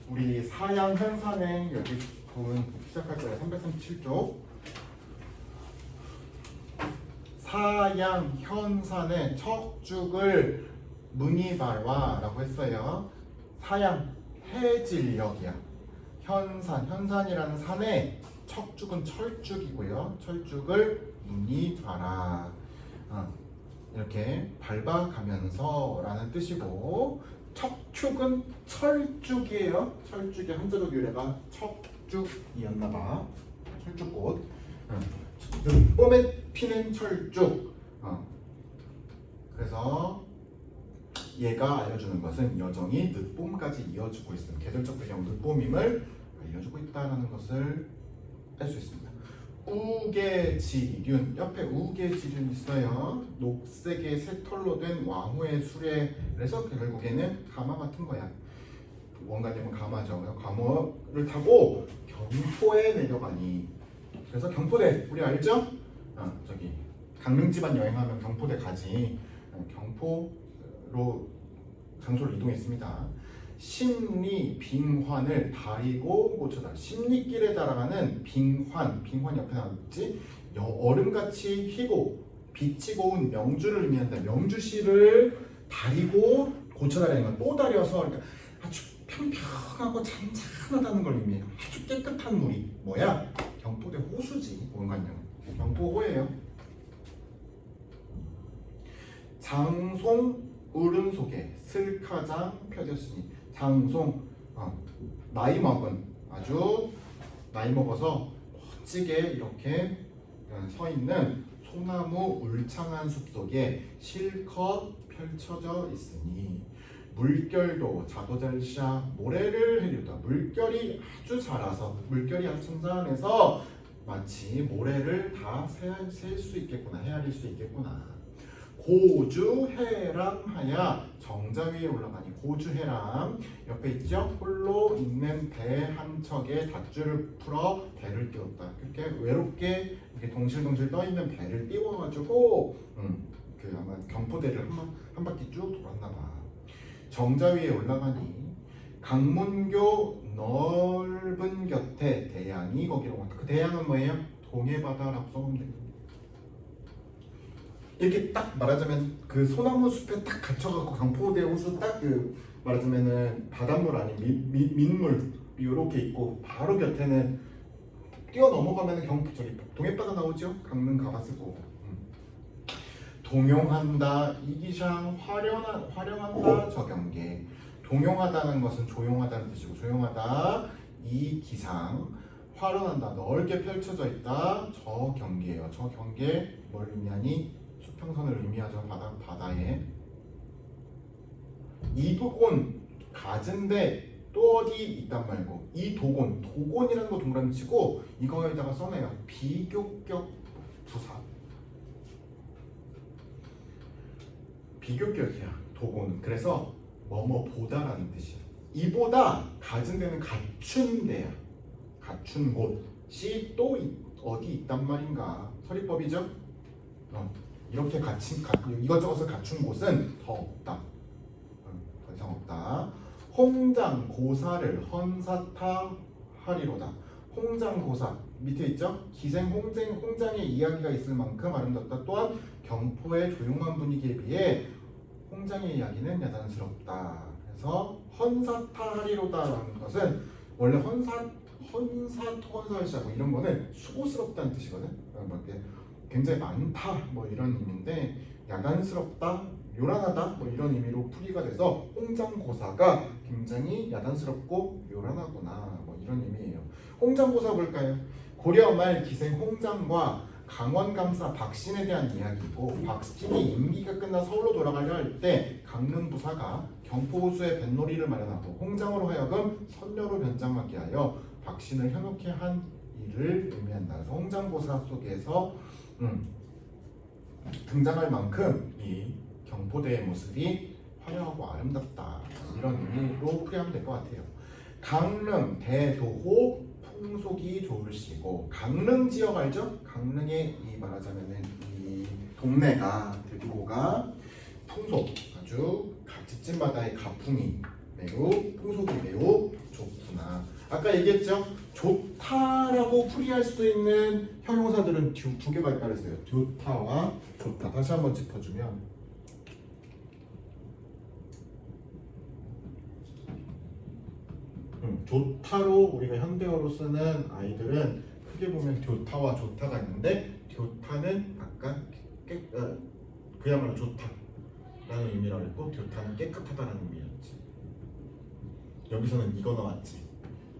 우리 사양 현산행 여기 부분 시작할 거예요. 337쪽. 사양 현산의 척죽을 문이발화라고 했어요. 사양 해질녘이야. 현산이라는 산의 척죽은 철쭉이고요. 철쭉을 문이발화. 이렇게 밟아가면서 라는 뜻이고, 척축은 철쭉이에요. 철쭉의 한자적 유래가 척죽이었나봐. 철쭉꽃. 봄에 피는 철쭉. 그래서 얘가 알려주는 것은 여정이 늦봄까지 이어지고 있습니다. 계절적 배경 늦봄임을 알려주고 있다는 것을 알 수 있습니다. 우계지륜, 옆에 우계지륜 있어요. 녹색의 새털로 된 와후의 수레에서 결국에는 가마 같은 거야. 원가님은 가마죠. 가마를 타고 경포에 내려가니. 그래서 경포대 우리 알죠? 저기 강릉 집안 여행하면 경포대 가지. 경포로 장소를 이동했습니다. 심리 빙환을 다리고 고쳐다. 심리길에 달아가는 빙환 옆에 나왔지. 얼음같이 희고 빛이 고운 명주를 의미한다. 명주시를 다리고 고쳐다라는 건 또 다려서 그러니까 아주 평평하고 잔잔하다는 걸 의미해요. 아주 깨끗한 물이 뭐야? 경포대 호수지. 원관령 경포호예요. 장송 어른 속에 슬카장 펴졌으니. 장송 나이 먹은, 아주 나이 먹어서 멋지게 이렇게 서 있는 소나무 울창한 숲 속에 실컷 펼쳐져 있으니. 물결도 자도잘샤 모래를 해류다. 물결이 아주 자라서, 물결이 아주 잔잔해서 마치 모래를 다 셀 수 있겠구나, 헤아릴 수 있겠구나. 고주해람하야 정자 위에 올라가니. 고주해람 옆에 있죠? 홀로 있는 배 한 척에 닷줄을 풀어 배를 띄웠다. 그렇게 외롭게 이렇게 동실동실 떠 있는 배를 띄워가지고 그 아마 경포대를 한 바퀴 쭉 돌았나 봐. 정자 위에 올라가니. 강문교 넓은 곁에 대양이 거기로 왔다. 그 대양은 뭐예요? 동해바다라고 써보면 됩니다. 이렇게 딱 말하자면 그 소나무 숲에 딱 갇혀갖고 경포대 호수 딱 그 말하자면은 바닷물 아닌 민물 이렇게 있고, 바로 곁에는 뛰어 넘어가면은 저기 동해바다 나오죠. 강릉 가봤을 거고. 동용한다 이기샹 활용한다 저경계. 동용하다는 것은 조용하다는 뜻이고, 조용하다 이기상, 활용한다 넓게 펼쳐져 있다 저 경계예요. 저 경계 뭘 의미하니? 수평선을 의미하죠. 바다에. 이 도곤 가진데 또 어디 있단 말고, 이 도곤이라는 거 동그라미 치고 이거에다가 써내요. 비교격 부사. 비교격이야 도곤은. 그래서 뭐뭐보다라는 뜻이야. 이보다 가진 데는 갖춘 데야. 갖춘 곳이 또 어디 있단 말인가. 서리법이죠. 이렇게 이것저것을 갖춘 곳은 더 없다. 더 이상 없다. 홍장 고사를 헌사타 하리로다. 홍장 고사 밑에 있죠? 기생 홍장의 이야기가 있을 만큼 아름답다. 또한 경포의 조용한 분위기에 비해 홍장의 이야기는 야단스럽다. 그래서 헌사타 하리로다라는 것은 원래 헌사시하고 이런 거는 수고스럽다는 뜻이거든. 굉장히 많다 뭐 이런 의미인데, 야단스럽다, 요란하다 뭐 이런 의미로 풀이가 돼서 홍장고사가 굉장히 야단스럽고 요란하구나 뭐 이런 의미예요. 홍장고사 볼까요? 고려 말 기생 홍장과 강원감사 박신에 대한 이야기이고, 박신이 임기가 끝나 서울로 돌아가려 할 때 강릉부사가 경포호수에 뱃놀이를 마련하고 홍장으로 하여금 선녀로 변장하게 하여 박신을 현혹해 한 일을 의미한다. 그래서 홍장고사 속에서 등장할 만큼 이 경포대의 모습이 화려하고 아름답다. 이런 의미로 풀이하면 될 것 같아요. 강릉 대도호 풍속이 좋을시고. 강릉 지역 알죠? 강릉의 이 말하자면은 이 동네가, 대도호가 풍속, 아주 짙은 바다의 가풍이 풍속이 매우 좋고 있구나. 아까 얘기했죠? 좋다라고 풀이할 수 있는 형용사들은 두 개가 있다고 했어요. 좋다와 좋다. 다시 한번 짚어주면 좋다로 우리가 현대어로 쓰는 아이들은 크게 보면 교타와 좋다가 있는데 교타는 아까 그야말로 좋다라는 의미라고 했고 교타는 깨끗하다는 의미였지. 여기서는 이거 나왔지.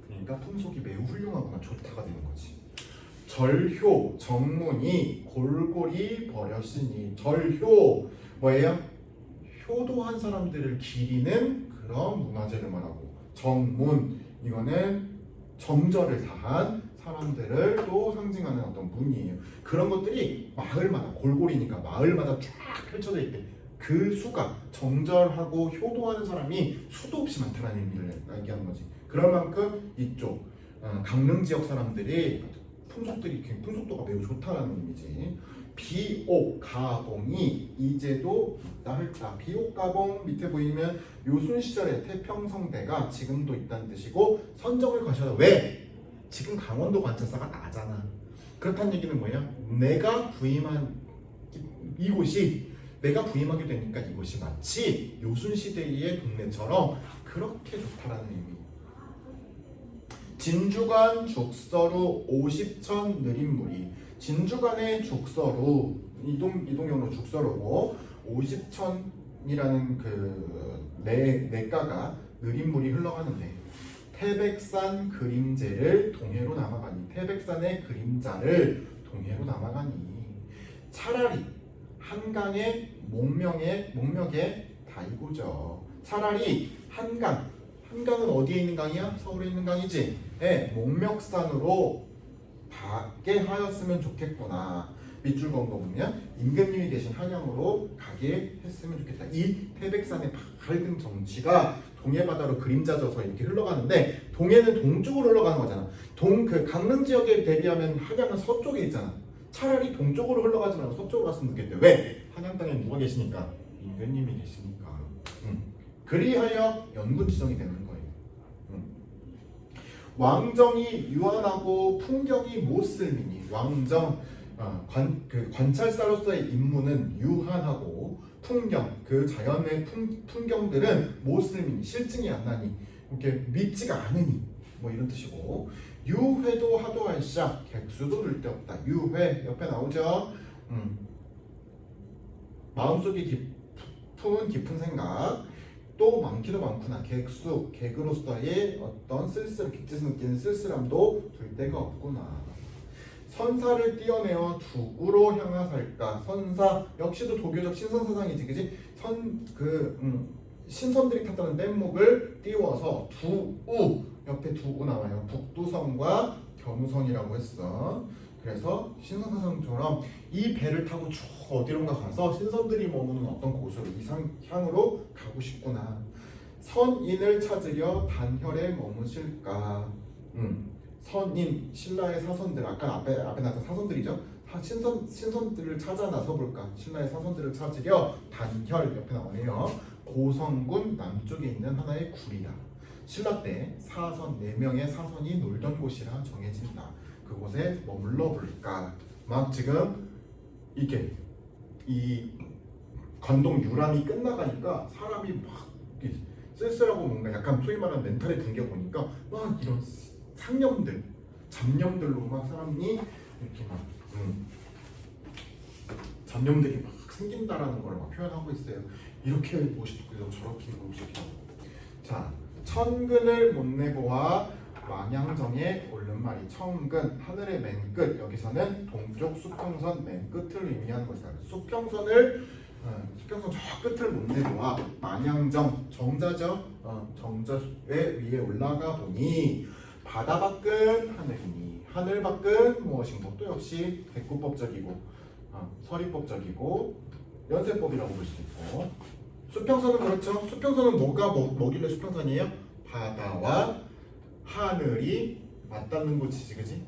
그러니까 풍속이 매우 훌륭하거나 좋다가 되는 거지. 절효 정문이 골골이 버렸으니 절효 뭐예요? 효도한 사람들을 기리는 그런 문화재를 말하고 정문 이거는 정절을 다한 사람들을 또 상징하는 어떤 문이에요. 그런 것들이 마을마다 골골이니까 마을마다 쫙 펼쳐져 있대. 그 수가 정절하고 효도하는 사람이 수도 없이 많다는 의미를 얘기하는 거지. 그럴 만큼 이쪽 강릉 지역 사람들이 풍속도가 매우 좋다는 의미지. 비옥가봉이 이제도 있다 할까. 비옥가봉 밑에 보이면 묘순 시절에 태평성대가 지금도 있다는 뜻이고 선정을 거셔서 왜? 지금 강원도 관찰사가 나잖아. 그렇다는 얘기는 뭐야? 내가 부임한 이곳이 내가 부임하게 되니까 이곳이 마치 요순 시대의 동네처럼 그렇게 좋다라는 의미. 진주관 죽서루 50천 느린물이 진주관의 죽서루 이동경로 죽서루고 50천이라는 그 내가가 느린물이 흘러가는데 태백산 그림제를 동해로 남아가니 태백산의 그림자를 동해로 남아가니 차라리 한강의 목명에 다이고죠. 차라리 한강은 어디에 있는 강이야? 서울에 있는 강이지. 네, 목멱산으로 가게 하였으면 좋겠구나. 밑줄 그은 거 보면 임금님이 계신 한양으로 가게 했으면 좋겠다. 이 태백산의 밝은 정취가 동해바다로 그림자져서 이렇게 흘러가는데 동해는 동쪽으로 흘러가는 거잖아. 그 강릉 지역에 대비하면 한양은 서쪽에 있잖아. 차라리 동쪽으로 흘러가지 말고 서쪽으로 갔으면 좋겠대. 왜? 한양 땅에 누가 계시니까? 임금님이 계시니까. 그리하여 연군 지정이 되는 거예요. 왕정이 유한하고 풍경이 못쓸미니 왕정 관찰사로서의 임무는 유한하고 풍경 그 자연의 풍경들은 못쓸미니 실증이 안 나니 이렇게 믿지가 않으니 뭐 이런 뜻이고 유회도 하도할샤 객수도 들 데 없다. 유회 옆에 나오죠. 마음속에 깊은 생각 또 많기도 많구나. 객으로서의 어떤 객지에서 느끼는 쓸쓸함도 둘 데가 없구나. 선사를 띄어내어 두구로 향하살까. 선사 역시도 도교적 신선사상이지, 그지? 신선들이 탔다는 뗏목을 띄워서 두우 옆에 두우 나와요. 북두성과 견우성이라고 했어. 그래서 신선사상처럼 이 배를 타고 쭉 어디론가 가서 신선들이 머무는 어떤 곳으로 이상향으로 가고 싶구나. 선인을 찾으려 단혈에 머무실까. 선인 신라의 사선들 아까 앞에 나왔던 사선들이죠. 신선들을 찾아 나서 볼까. 신라의 사선들을 찾으려 단혈 옆에 나오네요. 고성군 남쪽에 있는 하나의 굴이다. 신라 때 사선 4명의 사선이 놀던 곳이라 정해진다. 그곳에 머물러 볼까. 막 지금 이게 이 관동 유람이 끝나가니까 사람이 막 쓸쓸하고 뭔가 약간 소위 말하는 멘탈의 붕괴 보니까 막 이런 잡념들로 막 사람이 이렇게 막 잡념들이 막 생긴다라는 걸 막 표현하고 있어요. 이렇게 보고 싶고요, 저렇게 보고 싶고. 자, 천근을 못 내고와 망양정에 오른 말이 천근 하늘의 맨 끝. 여기서는 동쪽 수평선 맨 끝을 의미하는 것이다. 수평선 저 끝을 못 내고와 망양정 정자죠. 정자 위에 올라가 보니 바다 밖은 하늘이니 하늘 밖은 무엇인가. 또 역시 백구법적이고 서리법적이고 연세법이라고 볼 수 있고. 수평선은 그렇죠. 수평선은 뭐가 뭐길래 수평선이에요? 바다와 하늘이 맞닿는 곳이지, 그지?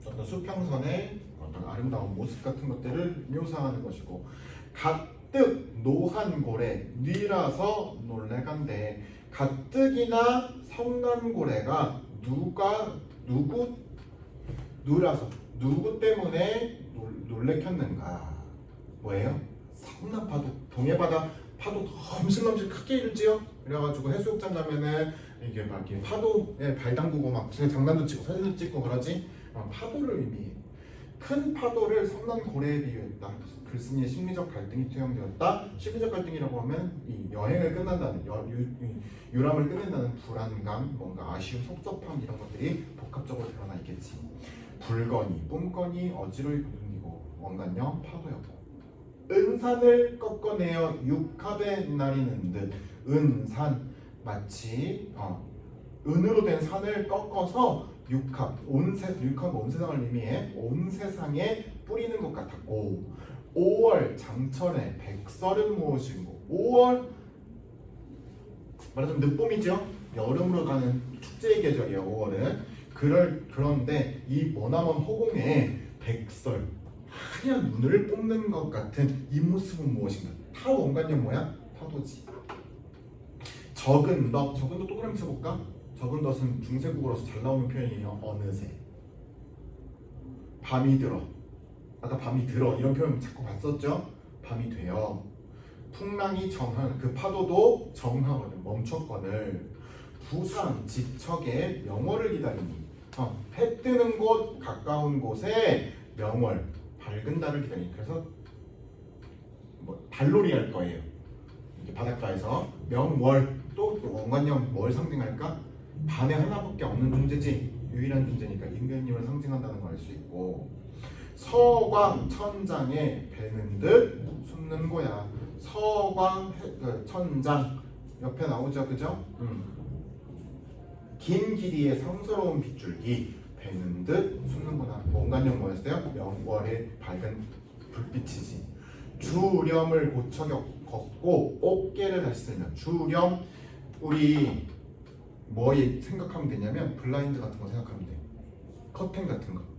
어떤 수평선의 어떤 아름다운 모습 같은 것들을 묘사하는 것이고, 가뜩 노한 고래 뉘라서 놀래간대. 가뜩이나 성난 고래가 누구 때문에 놀래켰는가? 뭐예요? 성난 파도, 동해바다 파도 넘실넘실 크게 일지요. 그래가지고 해수욕장 가면은 이게 막 이렇게 파도에 발 담그고 막 장난도 치고 사진도 찍고 그러지. 파도를 의미해. 큰 파도를 성난 고래에 비유했다. 글쓴이의 심리적 갈등이 투영되었다. 심리적 갈등이라고 하면 이 여행을 끝난다는 유람을 끝낸다는 불안감, 뭔가 아쉬움, 섭섭함 이런 것들이 복합적으로 드러나 있겠지. 불거니, 뿜거니, 어지러이 부둥기고 원간형 파도였고. 은산을 꺾어내어 육합에 나리는 듯. 은산 마치 은으로 된 산을 꺾어서 육합 온 세상을 의미해 온 세상에 뿌리는 것 같았고. 5월 장철에 백설은 무엇이고. 5월 말하자면 늦봄이죠. 여름으로 가는 축제의 계절이에요. 5월은. 그런데 이 머나먼 허공에 백설 하얀 눈을 뽐는 것 같은 이 모습은 무엇인가? 타 원관념 뭐야? 파도지. 적은 덧 동그라미 쳐볼까? 적은 덧은 중세국어로서 잘 나오는 표현이에요. 어느새. 밤이 들어. 아까 밤이 들어 이런 표현 자꾸 봤었죠? 밤이 되어. 풍랑이 정한, 그 파도도 정하거든. 멈췄거늘. 부상 지척에 명월을 기다리니. 해 뜨는 곳 가까운 곳에 명월 밝은 달을 기다리니. 그래서 달놀이 할 거예요. 이렇게 바닷가에서 명월. 또 원관념 뭘 상징할까? 반에 하나밖에 없는 존재지. 유일한 존재니까 임금님을 상징한다는 걸 알 수 있고. 서광 천장에 배는 듯 숨는 거야. 서광 천장 옆에 나오죠, 그죠? 긴 길이의 상스러운 빗줄기 배는 듯 숨는구나. 원관념 뭐였어요? 명월의 밝은 불빛이지. 주렴을 고쳐 걷고 어깨를 다시 들면. 주렴 우리 뭐 생각하면 되냐면 블라인드 같은 거 생각하면 돼. 커튼 같은 거.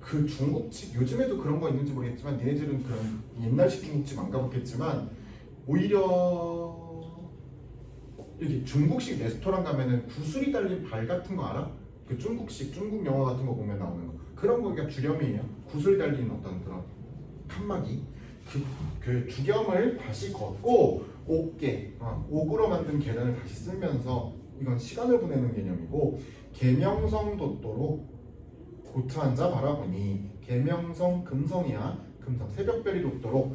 그 중국집 요즘에도 그런 거 있는지 모르겠지만 니네들은 그런 옛날식 중국집 안 가봤겠지만 오히려 이렇게 중국식 레스토랑 가면은 구슬이 달린 발 같은 거 알아? 그 중국식 중국 영화 같은 거 보면 나오는 거 그런 거가 주렴이에요. 구슬 달린 어떤 그런 칸막이 그 주렴을 다시 걷고 옥으로 만든 계단을 다시 쓸면서 이건 시간을 보내는 개념이고 계명성 돛도로 고트 앉아 바라보니 계명성 금성이야. 금성 새벽별이 돋도록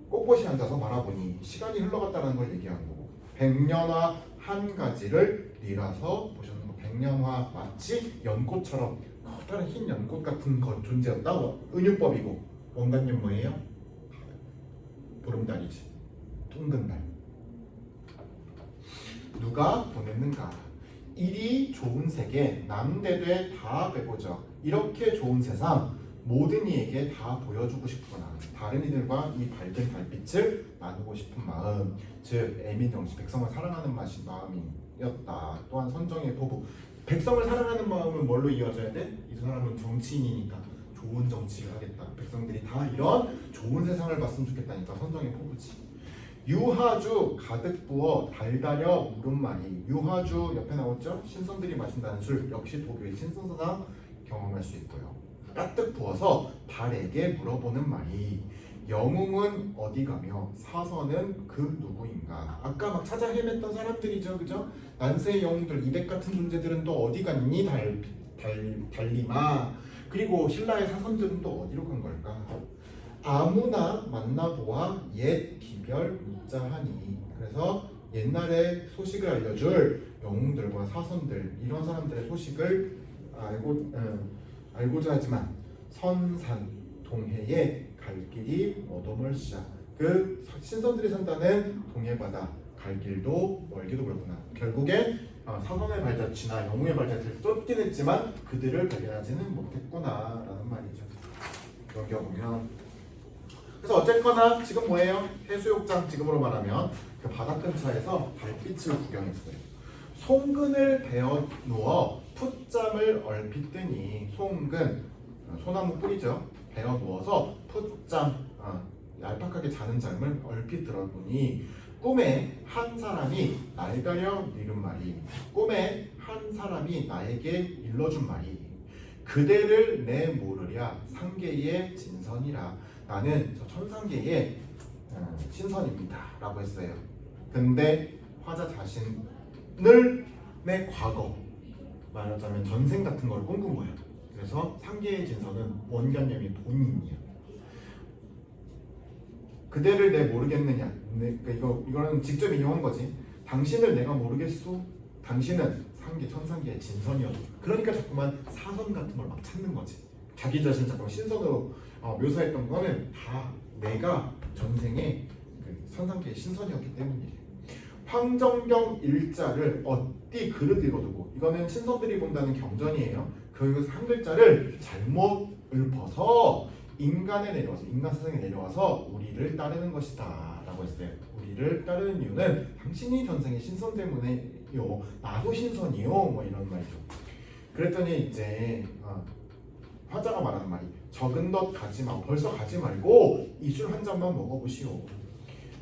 꼿꼿이 앉아서 바라보니 시간이 흘러갔다는 걸 얘기하는 거고 백년화 한 가지를 뉘라서 보셨는 거. 백년화 마치 연꽃처럼 커다란 흰 연꽃 같은 건 존재였다. 은유법이고 원관념 뭐예요? 보름달이지. 둥근 달. 누가 보냈는가? 이리 좋은 세계 남대되 다 배보자. 이렇게 좋은 세상 모든 이에게 다 보여주고 싶구나. 다른 이들과 이 밝은 달빛을 나누고 싶은 마음, 즉 애민정신, 백성을 사랑하는 마음이었다. 또한 선정의 포부. 백성을 사랑하는 마음은 뭘로 이어져야 돼? 이 사람은 정치인이니까 좋은 정치를 하겠다. 백성들이 다 이런 좋은 세상을 봤으면 좋겠다니까 선정의 포부지. 유하주 가득 부어 달달여 물음마리. 유하주 옆에 나왔죠? 신선들이 마신다는 술. 역시 도교의 신선사상 경험할 수 있고요. 가득 부어서 달에게 물어보는 말이 영웅은 어디 가며 사선은 그 누구인가. 아까 막 찾아 헤맸던 사람들이죠, 그죠? 난세의 영웅들, 이백 같은 존재들은 또 어디 갔니? 달리마. 그리고 신라의 사선들은 또 어디로 간 걸까? 아무나 만나보아 옛 기별 묻자하니. 그래서 옛날의 소식을 알려줄 영웅들과 사선들 이런 사람들의 소식을 알고자 하지만 선산 동해에 갈 길이 어둠을시자. 그 신선들이 산다는 동해바다 갈 길도 멀기도 그렇구나. 결국엔 사선의 발자취나 영웅의 발자취를 쫓긴 했지만 그들을 발견하지는 못했구나라는 말이죠. 넘겨보면 그래서 어쨌거나 지금 뭐예요? 해수욕장 지금으로 말하면 그 바다 근처에서 달빛을 구경했어요. 송근을 베어 누워 풋잠을 얼핏 뜨니. 송근 소나무 뿌리죠. 베어 누워서 풋잠 얄팍하게 자는 잠을 얼핏 들어보니 꿈에 한 사람이 날 가려 이른 말이 꿈에 한 사람이 나에게 일러준 말이 그대를 내 모르랴 상계의 진선이라 나는 저 천상계의 신선입니다 라고 했어요. 근데 화자 자신을 내 과거 말하자면 전생 같은 걸 꿈꾼 거예요. 그래서 상계의 진선은 원견념이 본인이야. 그대를 내 모르겠느냐. 이거는 직접 인용한 거지. 당신을 내가 모르겠소. 당신은 상계 천상계의 진선이었어. 그러니까 자꾸만 사선 같은 걸 막 찾는 거지. 자기 자신 자꾸 신선으로 묘사했던 거는 다 내가 전생에 그 천상계의 신선이었기 때문이에요. 황정경 일자를 어디 그릇 읽어두고 이거는 신선들이 본다는 경전이에요. 그 한 글자를 잘못 읊어서 인간에 내려와서 인간 세상에 내려와서 우리를 따르는 것이다 라고 했어요. 우리를 따르는 이유는 당신이 전생의 신선 때문에요. 나도 신선이요. 뭐 이런 말이죠. 그랬더니 이제 화자가 말하는 말이 적은 것 가지 마. 벌써 가지 말고 이 술 한 잔만 먹어보시오.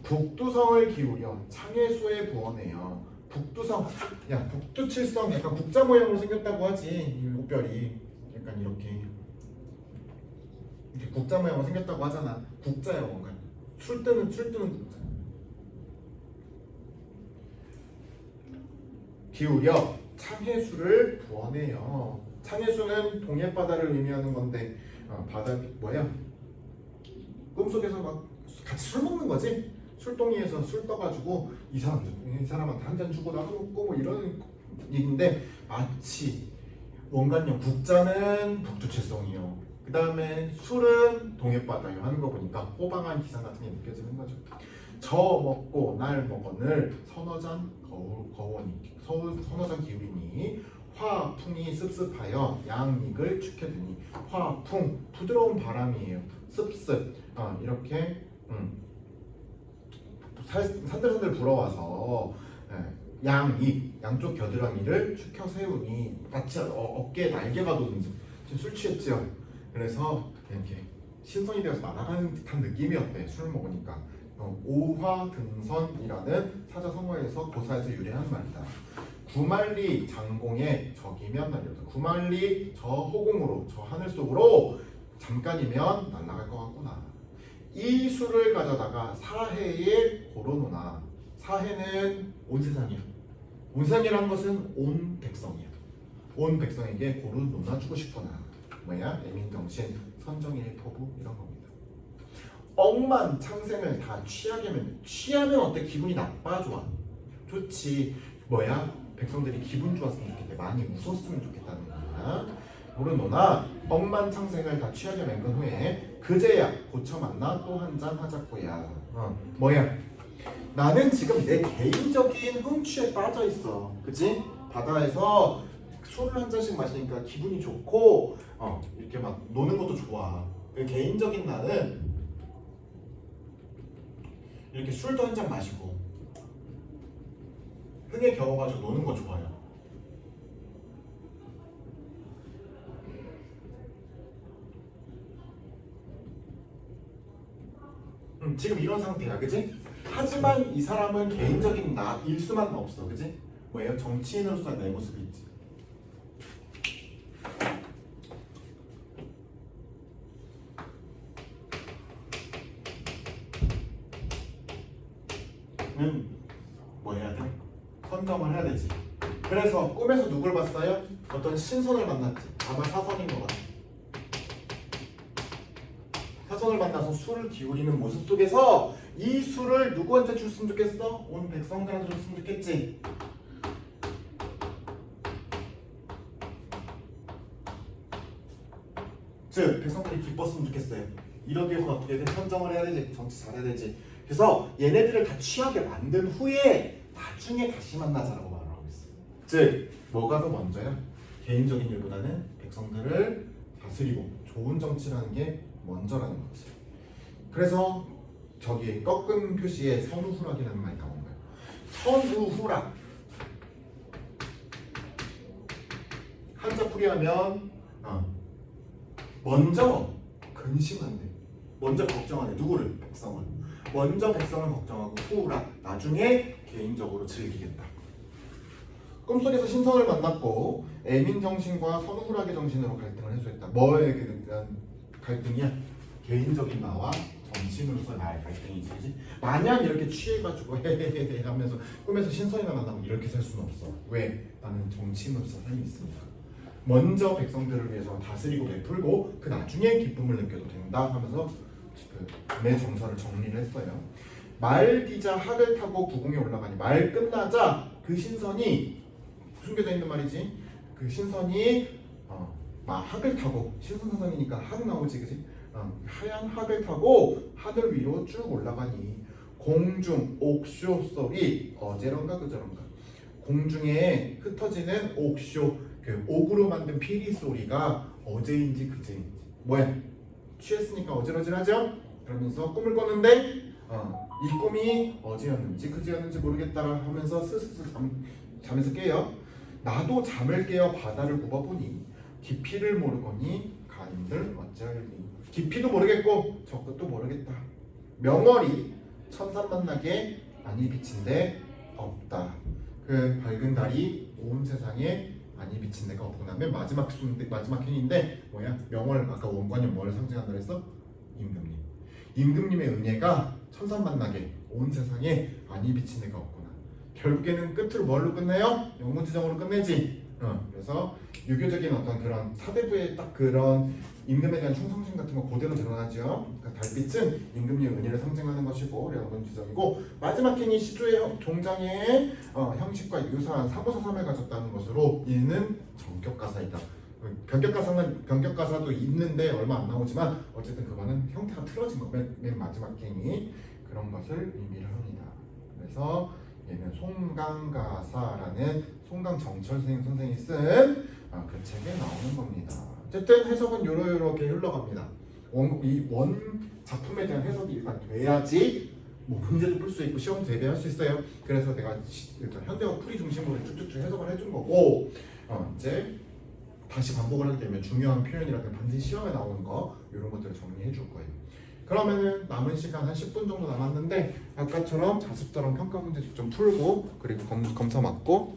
북두성을 기울여 창해수에 부어내요. 북두성, 야 북두칠성 약간 국자 모양으로 생겼다고 하지. 이 일곱별이 약간 이렇게 국자 모양으로 생겼다고 하잖아. 국자야 뭔가. 술 뜨는 국자. 기울여 창해수를 부어내요. 창해수는 동해바다를 의미하는 건데 바다 뭐야? 꿈속에서 막 같이 술 먹는 거지. 술동이에서 술 떠가지고 이 사람한테 한 잔 주고 나도 먹고 뭐 이런 얘기인데 마치 원간형 국자는 북두칠성이요. 그 다음에 술은 동해바다요 하는 거 보니까 호방한 기상 같은 게 느껴지는 거죠. 저 먹고 날 먹어늘 서너 잔 서너 잔 기울이니 화풍이 습습하여 양익을 축해드니 화풍 부드러운 바람이에요. 습습 이렇게 산들산들 불어와서 양익 양쪽 겨드랑이를 축혀 세우니 마치 어깨에 날개가 돋은 지금 술 취했죠. 그래서 이렇게 신선이 되어서 날아가는 듯한 느낌이었대. 술 먹으니까. 오화등선이라는 사자성어에서 고사에서 유래한 말이다. 구만리 장공에 적이면 날려다. 구만리 저 호공으로 저 하늘 속으로 잠깐이면 날아갈 것 같구나. 이 수를 가져다가 사해에 고르노나. 사해는 온 세상이야. 온 세상이라는 것은 온 백성이야. 온 백성에게 고루 논아주고 싶구나. 뭐야? 애민정신, 선정의 포부 이런 겁니다. 억만창생을 다 취하면 어때? 기분이 나빠? 좋아? 좋지. 뭐야? 백성들이 기분 좋았으면 좋겠대. 많이 웃었으면 좋겠다는 거야. 모르노나 억만창생을 다 취하게 맹근 후에 그제야 고쳐 만나 또 한 잔 하자꾸야. 뭐야? 나는 지금 내 개인적인 흥취에 빠져 있어. 그치? 바다에서 술을 한 잔씩 마시니까 기분이 좋고 이렇게 막 노는 것도 좋아. 개인적인 나는 이렇게 술도 한 잔 마시고 흥에 겨워가지고 노는 거 좋아요. 지금 이런 상태야, 그치? 하지만 이 사람은 개인적인 나일 수만 없어, 그치? 뭐예요? 정치인으로서 내 모습이 있지. 뭐 해야 돼? 선정을 해야 되지. 그래서 꿈에서 누굴 봤어요? 어떤 신선을 만났지. 아마 사선인 것 같아. 사선을 만나서 술을 기울이는 모습 속에서 이 술을 누구한테 줬으면 좋겠어? 온 백성들한테 줬으면 좋겠지. 즉 백성들이 기뻤으면 좋겠어요. 이러기 위해서 어떻게 돼? 선정을 해야 되지. 정치 잘해야 되지. 그래서 얘네들을 다 취하게 만든 후에 나중에 다시 만나자라고 말하고 있어. 즉 뭐가 더 먼저야? 개인적인 일보다는 백성들을 다스리고 좋은 정치라는 게 먼저라는 거지. 그래서 저기 꺾은 표시에 선우후락이라는 말이 나오는 거예요. 선우후락. 한자 풀이하면 먼저 근심한대. 먼저 걱정하네. 누구를? 백성을. 먼저 백성을 걱정하고 후우라. 나중에 개인적으로 즐기겠다. 꿈속에서 신선을 만났고 애민 정신과 선후락의 정신으로 갈등을 해소했다. 뭐에 대한 갈등이야? 개인적인 나와 정신으로서 나의 갈등이지, 그지? 마냥 이렇게 취해가지고 헤헤헤헤 하면서 꿈에서 신선이나 만나면 이렇게 살 수는 없어. 왜? 나는 정치인으로서 삶이 있으니까. 먼저 백성들을 위해서 다스리고 베풀고 그 나중에 기쁨을 느껴도 된다 하면서 내 정서를 정리를 했어요. 말 디자 학을 타고 구공에 올라가니 말 끝나자 그 신선이 숨겨져 있는 말이지. 그 신선이 학을 타고 신선사선이니까 학 나오지, 그지? 하얀 학을 타고 하늘 위로 쭉 올라가니 공중 옥쇼 소리 어제런가 그저런가. 공중에 흩어지는 옥쇼, 그 옥으로 만든 피리 소리가 어제인지 그제인지. 뭐야? 취했으니까 어질어질하죠? 그러면서 꿈을 꿨는데 이 꿈이 어제였는지 그제였는지 모르겠다 하면서 스스로 잠에서 깨요. 나도 잠을 깨어 바다를 굽어보니 깊이를 모르거니 가인들 어찌하리니. 깊이도 모르겠고 저 끝도 모르겠다. 명월이 천산 만나게 아니 비친 데 없다. 그 밝은 달이 온 세상에 아니 비친 데가 없구나. 맨 마지막 행인데 뭐야? 명월. 아까 원관이 뭐를 상징한다 그랬어? 임금님. 임금님의 은혜가 천산 만나게 온 세상에 아니 비친 데가 없구나. 결국에는 끝으로 뭘로 끝내요? 영문지정으로 끝내지. 그래서 유교적인 어떤 그런 사대부의 딱 그런 임금에 대한 충성심 같은 거 그대로 드러나죠. 그러니까 달빛은 임금님의 은혜를 상징하는 것이고 영문지정이고, 마지막 행이 시조의 종장의 형식과 유사한 사보사삼을 가졌다는 것으로 이는 전격가사이다. 변격가사도 있는데 얼마 안 나오지만 어쨌든 그거는 형태가 틀어진 거. 맨 마지막 행이 그런 것을 의미를 합니다. 그래서 얘는 송강가사라는 송강정철 선생이 쓴 그 책에 나오는 겁니다. 어쨌든 해석은 이렇게 흘러갑니다. 이 원 작품에 대한 해석이 일단 돼야지 뭐 문제도 풀 수 있고 시험도 대비할 수 있어요. 그래서 내가 현대어 풀이 중심으로 쭉쭉쭉 해석을 해준 거고, 이제 다시 반복을 하게 되면 중요한 표현이라든가 반드시 시험에 나오는 거 이런 것들을 정리해 줄 거예요. 그러면은 남은 시간 한 10분 정도 남았는데 아까처럼 자습처럼 평가 문제 좀 풀고 그리고 검사 맞고